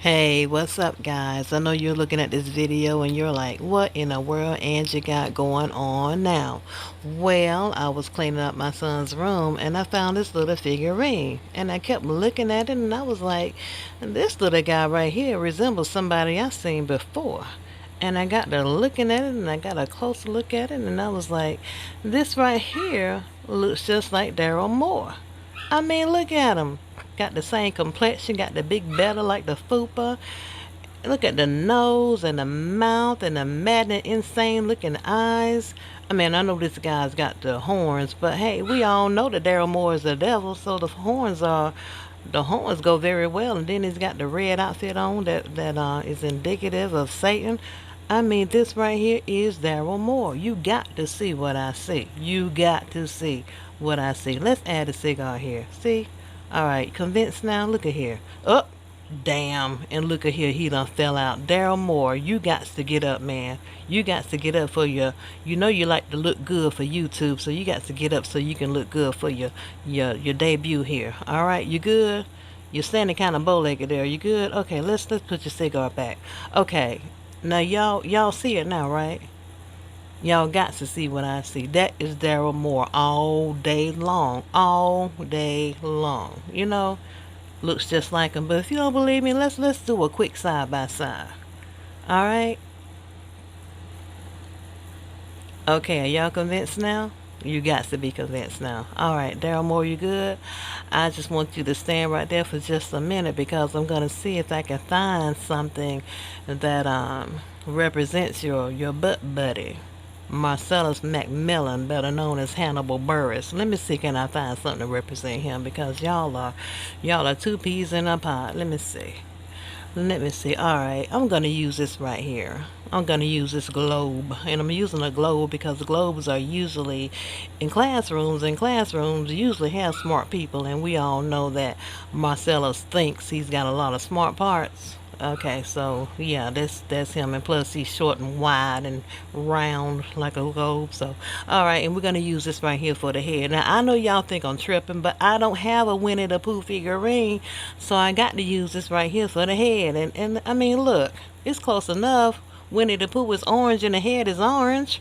Hey, what's up, guys? I know you're looking at this video and you're like, what in the world Angie got going on now? Well, I was cleaning up my son's room and I found this little figurine. And I kept looking at it and I was like, this little guy right here resembles somebody I've seen before. And I got to looking at it and I got a closer look at it and I was like, this right here looks just like Darryl Moore. I mean, look at him. Got the same complexion, got the big belly like the fupa. Look at the nose and the mouth and the maddening, insane looking eyes. I mean, I know this guy's got the horns, but hey, we all know that Darryl Moore is the devil, so the horns go very well. And then he's got the red outfit on that is indicative of Satan. I mean, this right here is Darryl Moore. You got to see what I see. You got to see what I see. Let's add a cigar here. See? All right, convinced now? Look at here. Oh, damn. And look at here, he done fell out. Darryl Moore, you got to get up, man. You got to get up for you know you like to look good for YouTube, so you got to get up so you can look good for your debut here. All right, you good? You're standing kind of bow-legged there. You good? Okay, let's put your cigar back. Okay, now y'all see it now, right? Y'all got to see what I see. That is Darryl Moore all day long. All day long. You know, looks just like him. But if you don't believe me, let's do a quick side by side. All right? Okay, are y'all convinced now? You got to be convinced now. All right, Darryl Moore, you good? I just want you to stand right there for just a minute because I'm going to see if I can find something that represents your butt buddy. Marcellus McMillian, better known as Hannibal Burris. Let me see, can I find something to represent him because y'all are two peas in a pod. Let me see. Let me see. All right, I'm gonna use this right here. I'm gonna use this globe, and I'm using a globe because globes are usually in classrooms, and classrooms usually have smart people, and we all know that Marcellus thinks he's got a lot of smart parts. Okay, so yeah, that's him, and plus he's short and wide and round like a globe. So, all right, and we're gonna use this right here for the head. Now I know y'all think I'm tripping, but I don't have a Winnie the Pooh figurine, so I got to use this right here for the head. And I mean, look, it's close enough. Winnie the Pooh is orange and the head is orange.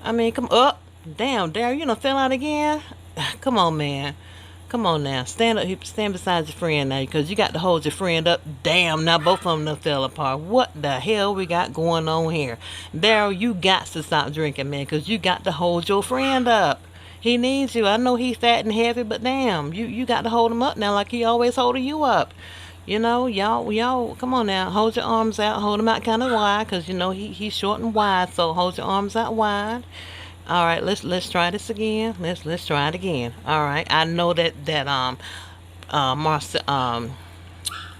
I mean, come up, damn, Darryl, you done fell out again. Come on, man. Come on now, stand up, stand beside your friend now, because you got to hold your friend up. Damn, now both of them done fell apart. What the hell we got going on here? Darryl, you got to stop drinking, man, because you got to hold your friend up. He needs you. I know he's fat and heavy, but damn, you got to hold him up now like he always holding you up. You know, y'all, come on now, hold your arms out, hold them out kind of wide, because you know he's short and wide, so hold your arms out wide. All right, let's try this again. Let's try it again. All right, I know that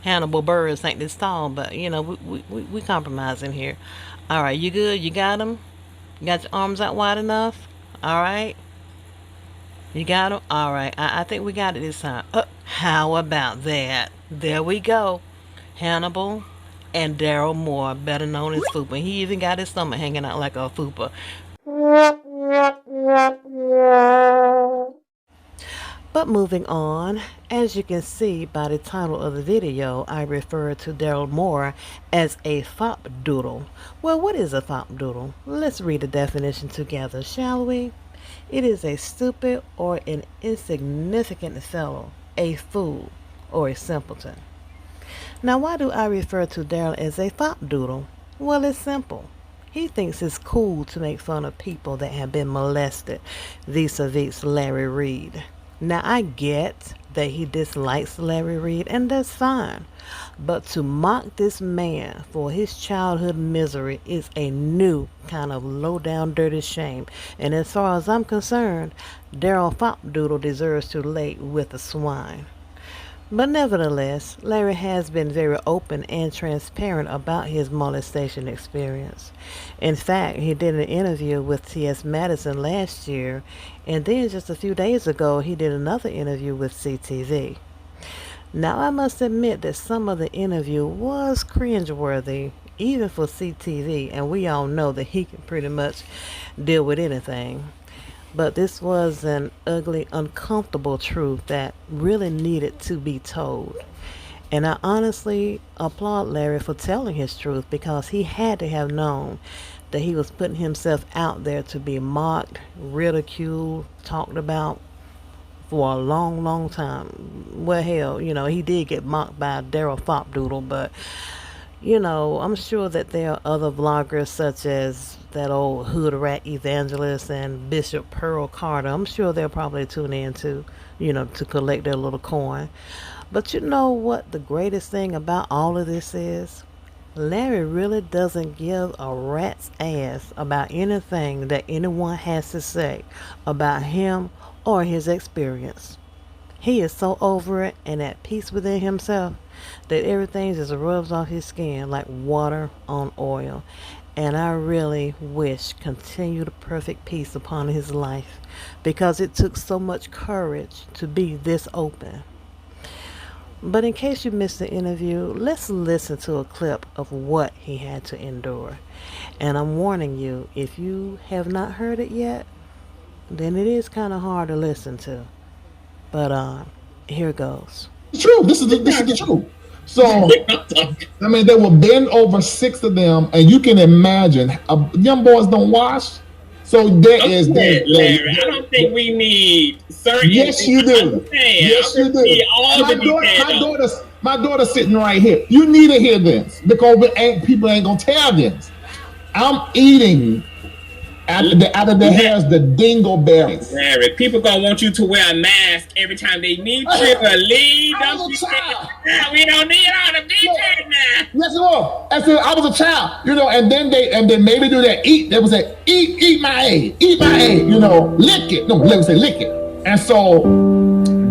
Hannibal Burris ain't this tall, but you know we compromising here. All right, you good? You got him? You got your arms out wide enough? All right, you got him. All right, I think we got it this time. How about that? There we go. Hannibal and Darryl Moore, better known as Fupa. He even got his stomach hanging out like a Fupa. But moving on, as you can see by the title of the video, I refer to Darryl Moore as a fopdoodle. Well, what is a fopdoodle? Let's read the definition together, shall we? It is a stupid or an insignificant fellow, a fool, or a simpleton. Now, why do I refer to Darryl as a fopdoodle? Well, it's simple. He thinks it's cool to make fun of people that have been molested, vis-a-vis Larry Reid. Now, I get that he dislikes Larry Reid, and that's fine. But to mock this man for his childhood misery is a new kind of low-down dirty shame. And as far as I'm concerned, Darryl Fopdoodle deserves to lay with the swine. But nevertheless, Larry has been very open and transparent about his molestation experience. In fact, he did an interview with TS Madison last year, and then just a few days ago, he did another interview with CTV. Now, I must admit that some of the interview was cringeworthy, even for CTV, and we all know that he can pretty much deal with anything. But this was an ugly, uncomfortable truth that really needed to be told. And I honestly applaud Larry for telling his truth because he had to have known that he was putting himself out there to be mocked, ridiculed, talked about for a long, long time. Well, hell, he did get mocked by Darryl Fopdoodle, but I'm sure that there are other vloggers such as that old hood rat evangelist and Bishop Pearl Carter. I'm sure they'll probably tune in too, to collect their little coin. But you know what the greatest thing about all of this is? Larry really doesn't give a rat's ass about anything that anyone has to say about him or his experience. He is so over it and at peace within himself that everything just rubs off his skin like water on oil. And I really wish continued perfect peace upon his life because it took so much courage to be this open. But in case you missed the interview, let's listen to a clip of what he had to endure. And I'm warning you, if you have not heard it yet, then it is kind of hard to listen to. But here goes. It's true. This is the truth. So, I mean, there were been over 6 of them, and you can imagine, young boys don't wash. So there is that. Larry, I don't think we need certain. Yes, you do. Yes, you do. My daughter's sitting right here. You need to hear this because people ain't gonna tell this. I'm eating out of the hairs the dingleberries. Larry, people gonna want you to wear a mask every time they need you to leave them. We don't need all the bitches now. Yes, Lord. I was a child, and then maybe do that. They would say, eat my egg, lick it. No, let me say lick it. And so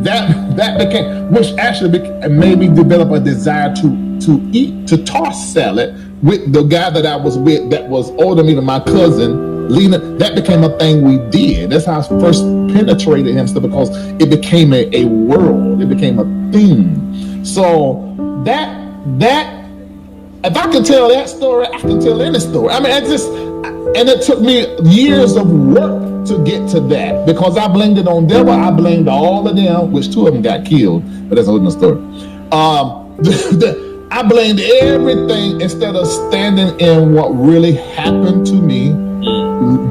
that became, which actually made me develop a desire to eat, to toss salad with the guy that I was with that was older than me, my cousin. Lena, that became a thing we did. That's how I first penetrated him, because it became a world. It became a thing. So that if I can tell that story, I can tell any story. I mean, and it took me years of work to get to that because I blamed it on devil. I blamed all of them, which 2 of them got killed, but that's a whole story. I blamed everything instead of standing in what really happened to me.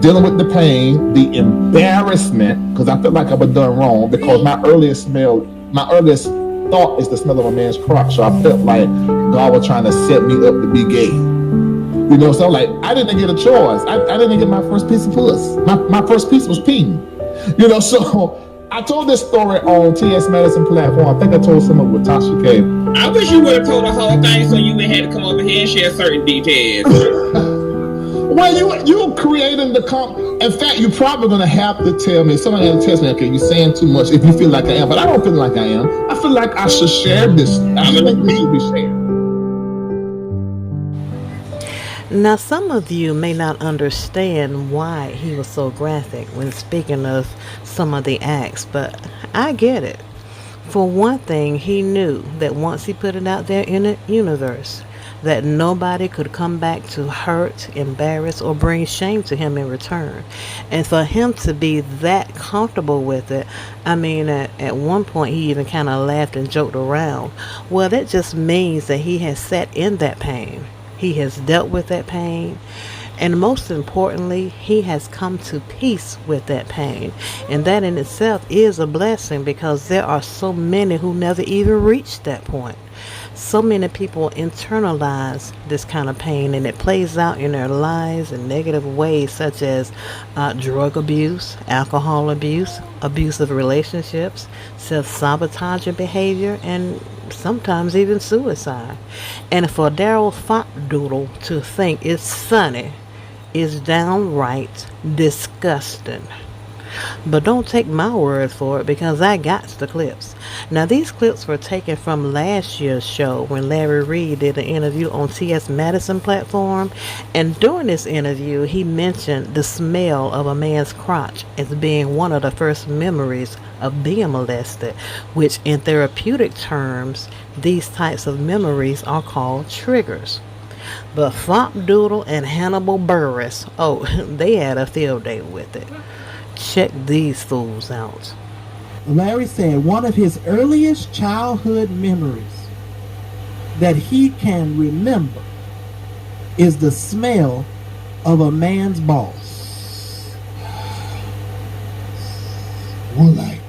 Dealing with the pain, the embarrassment, because I felt like I was done wrong. Because my earliest thought is the smell of a man's crotch. So I felt like God was trying to set me up to be gay. So like I didn't get a choice. I didn't get my first piece of puss. My first piece was peen. So I told this story on TS Madison platform. I think I told some of it with Tasha K. I wish you would have told the whole thing so you would have had to come over here and share certain details. Well, you're creating the In fact, you're probably going to have to tell me. Somebody has to tell me, okay, you're saying too much if you feel like I am. But I don't feel like I am. I feel like I should share this. I think this should be shared. Now, some of you may not understand why he was so graphic when speaking of some of the acts, but I get it. For one thing, he knew that once he put it out there in the universe, that nobody could come back to hurt, embarrass, or bring shame to him in return. And for him to be that comfortable with it, I mean, at one point he even kind of laughed and joked around. Well, that just means that he has sat in that pain. He has dealt with that pain. And most importantly, he has come to peace with that pain. And that in itself is a blessing because there are so many who never even reached that point. So many people internalize this kind of pain and it plays out in their lives in negative ways such as drug abuse, alcohol abuse, abusive relationships, self-sabotaging behavior, and sometimes even suicide. And for Darryl Fopdoodle to think it's funny is downright disgusting. But don't take my word for it because I got the clips. Now these clips were taken from last year's show when Larry Reid did an interview on TS Madison platform, and during this interview he mentioned the smell of a man's crotch as being one of the first memories of being molested, which in therapeutic terms these types of memories are called triggers. But Fopdoodle and Hannibal Buress, they had a field day with it. Check these fools out. Larry said one of his earliest childhood memories that he can remember is the smell of a man's balls. More like.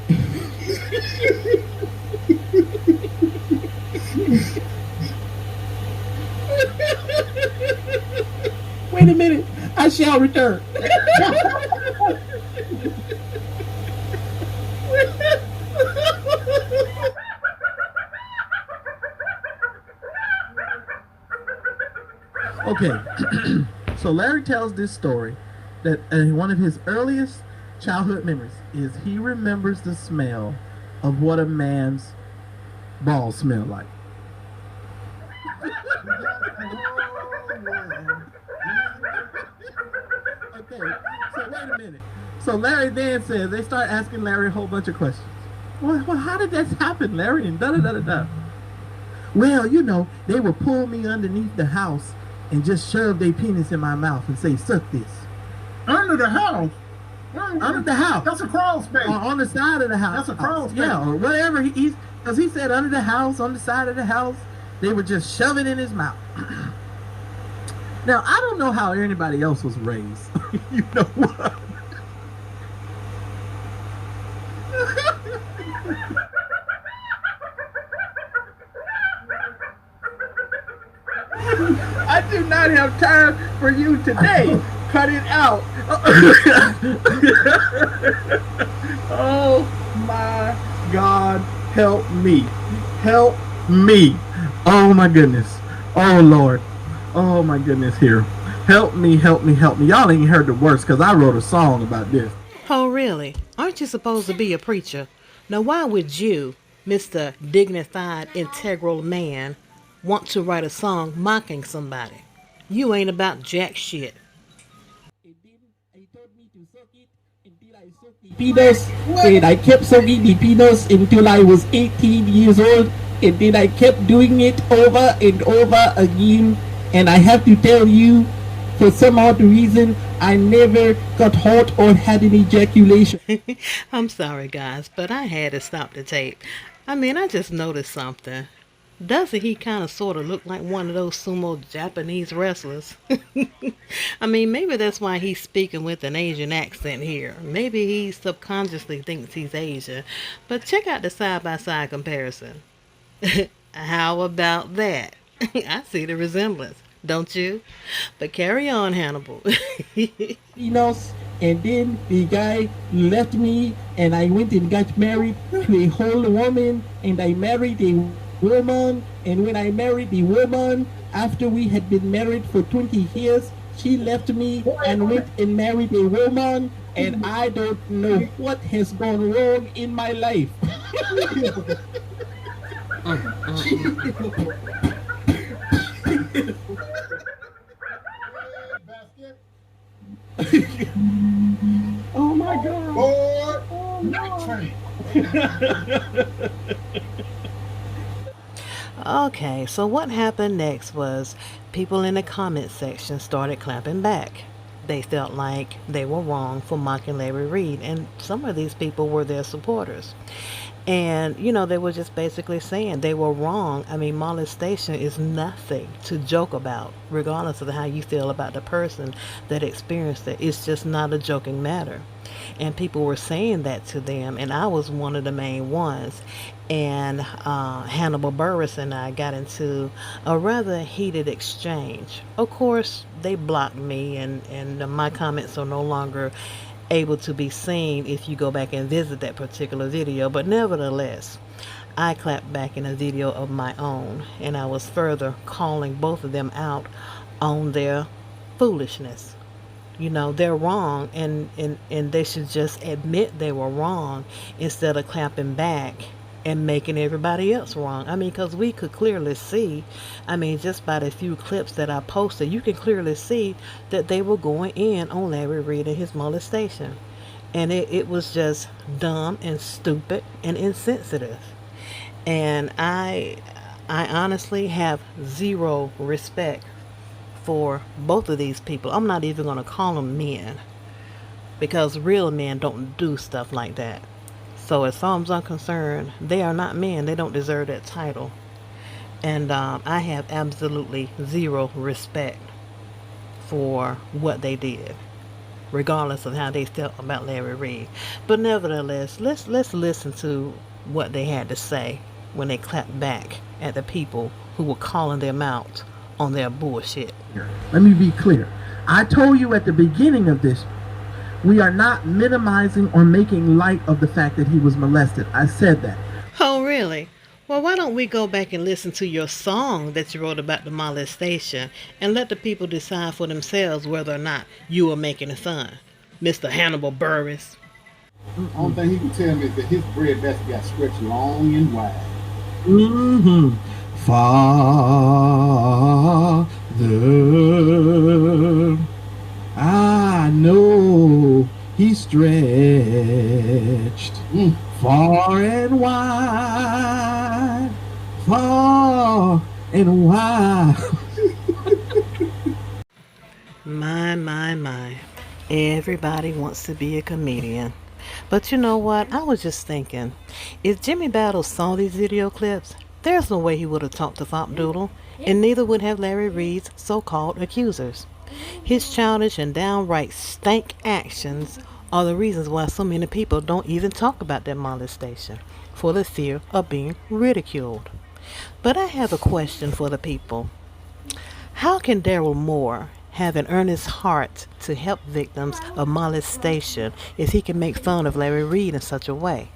Wait a minute, I shall return. Okay, so Larry tells this story that one of his earliest childhood memories is he remembers the smell of what a man's balls smell like. Okay, so wait a minute. So Larry then says, they start asking Larry a whole bunch of questions. Well, how did that happen, Larry? And da-da-da-da-da. Well, you know, they would pull me underneath the house and just shove their penis in my mouth and say, suck this. Under the house? Under the house. That's a crawl space. Or on the side of the house. That's a crawl space. Yeah, or whatever. Because he said under the house, on the side of the house, they would just shove it in his mouth. Now, I don't know how anybody else was raised. You know what? I do not have time for you today. Cut it out. Oh my God, help me. Help me. Oh my goodness. Oh Lord. Oh my goodness here. Help me, help me, help me. Y'all ain't heard the worst because I wrote a song about this. Oh, really? Aren't you supposed to be a preacher? Now, why would you, Mr. Dignified, Integral Man, want to write a song mocking somebody? You ain't about jack shit. Penis, and I kept sucking the penis until I was 18 years old, and then I kept doing it over and over again. And I have to tell you, for some odd reason, I never got hot or had an ejaculation. I'm sorry, guys, but I had to stop the tape. I mean, I just noticed something. Doesn't he kind of sort of look like one of those sumo Japanese wrestlers? I mean, maybe that's why he's speaking with an Asian accent here. Maybe he subconsciously thinks he's Asian. But check out the side-by-side comparison. How about that? I see the resemblance, don't you? But carry on, Hannibal. And then the guy left me, and I went and got married to a whole woman, and I married a woman, and when I married the woman, after we had been married for 20 years, she left me and went and married a woman, and I don't know what has gone wrong in my life. Oh my God. Boy, Oh, no. Okay, so what happened next was people in the comment section started clapping back. They felt like they were wrong for mocking Larry Reid, and some of these people were their supporters. And, you know, they were just basically saying they were wrong. I mean, molestation is nothing to joke about, regardless of how you feel about the person that experienced it. It's just not a joking matter. And people were saying that to them, and I was one of the main ones. And Hannibal Burris and I got into a rather heated exchange. Of course, they blocked me, and my comments are no longer able to be seen if you go back and visit that particular video. But nevertheless, I clapped back in a video of my own, and I was further calling both of them out on their foolishness. You know, they're wrong, and they should just admit they were wrong instead of clapping back and making everybody else wrong. I mean, because we could clearly see, I mean, just by the few clips that I posted, you can clearly see that they were going in on Larry Reid and his molestation. And it was just dumb and stupid and insensitive. And I honestly have zero respect for both of these people. I'm not even going to call them men, because real men don't do stuff like that. So as far as I'm concerned, they are not men. They don't deserve that title. And I have absolutely zero respect for what they did, regardless of how they felt about Larry Reid. But nevertheless, let's listen to what they had to say when they clapped back at the people who were calling them out on their bullshit. Let me be clear. I told you at the beginning of this, we are not minimizing or making light of the fact that he was molested. I said that. Oh, really? Well, why don't we go back and listen to your song that you wrote about the molestation and let the people decide for themselves whether or not you were making fun, Mr. Hannibal Buress. Only thing he can tell me is that his bread basket got stretched long and wide. Mm-hmm. Father, I know he stretched far and wide, far and wide. My. Everybody wants to be a comedian. But you know what? I was just thinking, if Jimmy Battles saw these video clips, there's no way he would have talked to Fopdoodle, and neither would have Larry Reid's so-called accusers. His childish and downright stank actions are the reasons why so many people don't even talk about their molestation, for the fear of being ridiculed. But I have a question for the people. How can Darryl Moore have an earnest heart to help victims of molestation if he can make fun of Larry Reid in such a way?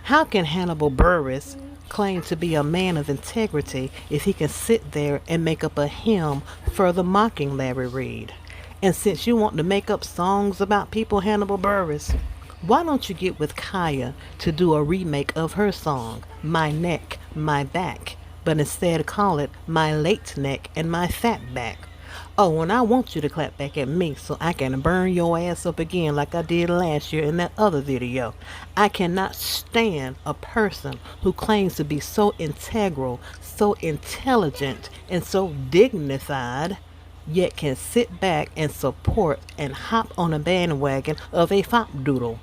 How can Hannibal Buress claim to be a man of integrity if he can sit there and make up a hymn further mocking Larry Reid? And since you want to make up songs about people, Hannibal Buress, why don't you get with Kaya to do a remake of her song, My Neck, My Back, but instead call it My Late Neck and My Fat Back? Oh, and I want you to clap back at me so I can burn your ass up again like I did last year in that other video. I cannot stand a person who claims to be so integral, so intelligent, and so dignified, yet can sit back and support and hop on a bandwagon of a fopdoodle.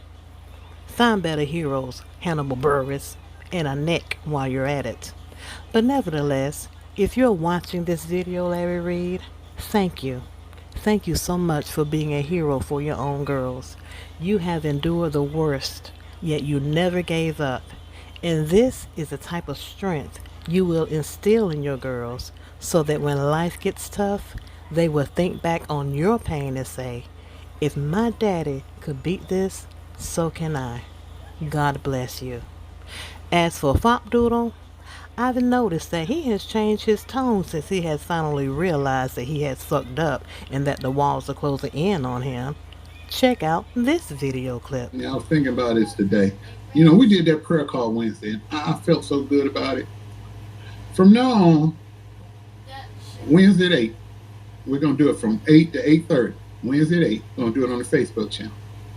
Find better heroes, Hannibal Buress, and a neck while you're at it. But nevertheless, if you're watching this video, Larry Reid, thank you. Thank you so much for being a hero for your own girls. You have endured the worst, yet you never gave up. And this is the type of strength you will instill in your girls so that when life gets tough, they will think back on your pain and say, if my daddy could beat this, so can I. God bless you. As for Fopdoodle, I've noticed that he has changed his tone since he has finally realized that he has fucked up and that the walls are closing in on him. Check out this video clip. Yeah, I was thinking about this today. You know, we did that prayer call Wednesday, and I felt so good about it. From now on, Wednesday at 8, we're going to do it from 8 to 8:30. Wednesday at 8, we're going to do it on the Facebook channel,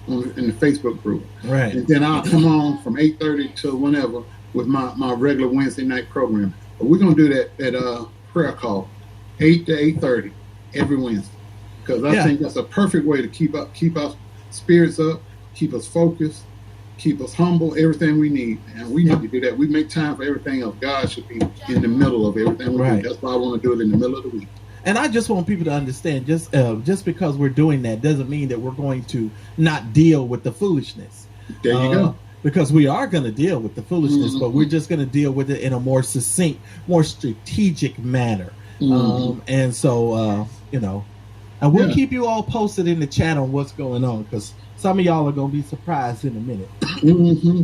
in the Facebook group. Right. And then I'll come on from 8:30 to whenever with my regular Wednesday night program. But we're going to do that prayer call, 8 to 8:30 every Wednesday. Because I think that's a perfect way to keep our spirits up, keep us focused, keep us humble, everything we need. And we need to do that. We make time for everything else. God should be in the middle of everything we do. That's why I want to do it in the middle of the week. And I just want people to understand, just because we're doing that doesn't mean that we're going to not deal with the foolishness. There you go. Because we are going to deal with the foolishness, but we're just going to deal with it in a more succinct, more strategic manner. And so, and we'll keep you all posted in the chat on what's going on, because some of y'all are going to be surprised in a minute.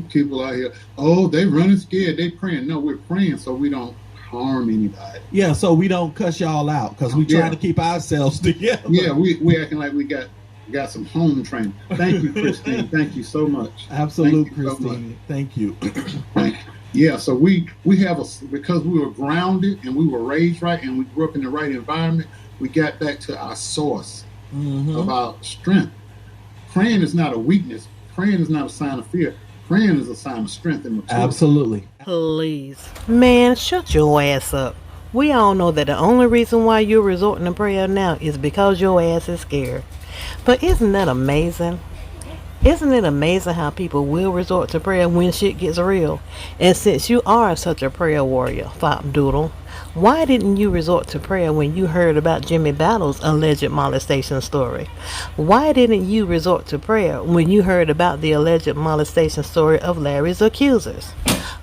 People out here, oh, they running scared. They praying. No, we're praying so we don't harm anybody. Yeah, so we don't cuss y'all out, because we trying to keep ourselves together. Yeah, we acting like we got some home training. Thank you, Christine. Thank you so much. Absolutely, Christine. Thank you. Yeah, so we have because we were grounded and we were raised right and we grew up in the right environment, we got back to our source of our strength. Praying is not a weakness. Praying is not a sign of fear. Praying is a sign of strength and maturity. Absolutely. Please. Man, shut your ass up. We all know that the only reason why you're resorting to prayer now is because your ass is scared. But isn't that amazing? Isn't it amazing how people will resort to prayer when shit gets real? And since you are such a prayer warrior, Fopdoodle, why didn't you resort to prayer when you heard about Jimmy Battle's alleged molestation story? Why didn't you resort to prayer when you heard about the alleged molestation story of Larry's accusers?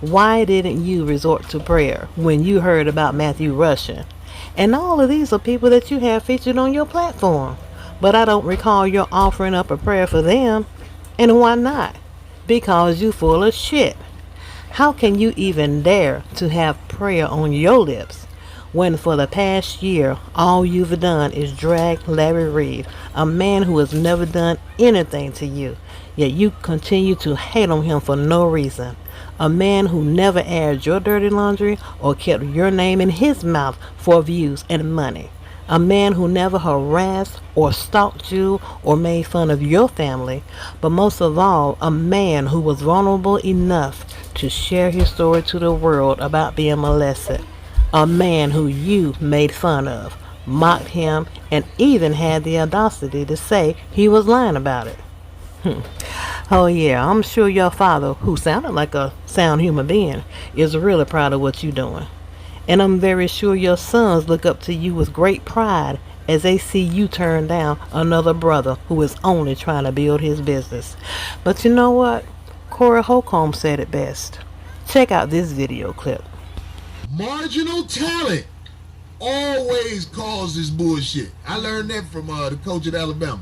Why didn't you resort to prayer when you heard about Matthew Russian? And all of these are people that you have featured on your platform. But I don't recall your offering up a prayer for them. And why not? Because you full of shit. How can you even dare to have prayer on your lips when for the past year all you've done is drag Larry Reid, a man who has never done anything to you, yet you continue to hate on him for no reason? A man who never aired your dirty laundry or kept your name in his mouth for views and money. A man who never harassed or stalked you or made fun of your family, but most of all, a man who was vulnerable enough to share his story to the world about being molested. A man who you made fun of, mocked him, and even had the audacity to say he was lying about it. Oh yeah, I'm sure your father, who sounded like a sound human being, is really proud of what you're doing. And I'm very sure your sons look up to you with great pride as they see you turn down another brother who is only trying to build his business. But you know what? Corey Holcomb said it best. Check out this video clip. Marginal talent always causes bullshit. I learned that from the coach at Alabama.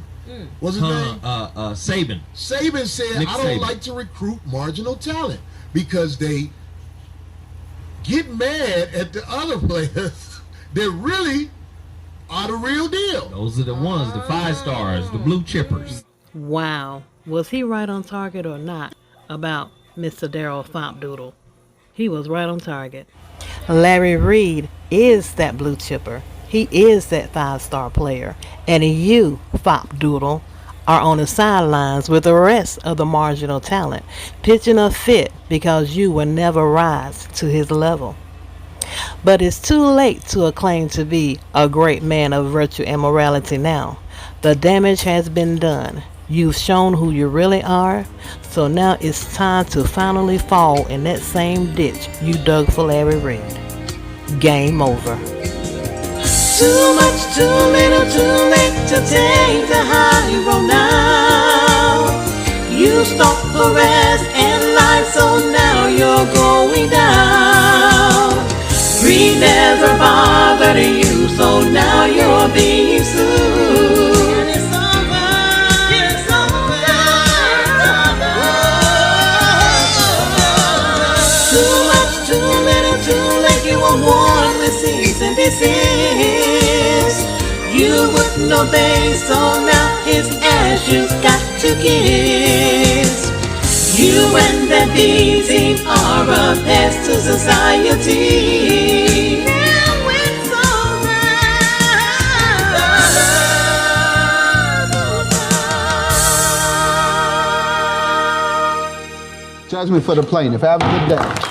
What's his name? Saban. Saban said, Nick I don't Saban. like to recruit marginal talent because they get mad at the other players that really are the real deal. Those are the ones, the 5 stars, the blue chippers. Wow. Was he right on target or not about Mr. Darryl Fopdoodle? He was right on target. Larry Reid is that blue chipper. He is that 5-star player. And you, Fopdoodle, are on the sidelines with the rest of the marginal talent, pitching a fit because you will never rise to his level. But it's too late to acclaim to be a great man of virtue and morality now. The damage has been done. You've shown who you really are, so now it's time to finally fall in that same ditch you dug for Larry Reid. Game over. Too much, too little, too late to take the high road now. You stalked, harassed, and lied, so now you're going down. Greed never bothered you, so now you're being sued. It's over, it's over, it's over. Too much, too little, too late, you were warned with cease and desist. You wouldn't obey, so now his ass you've got to kiss. You and that B-team are a pest to society. Now it's over. Judgment for the plaintiff. Have a good day.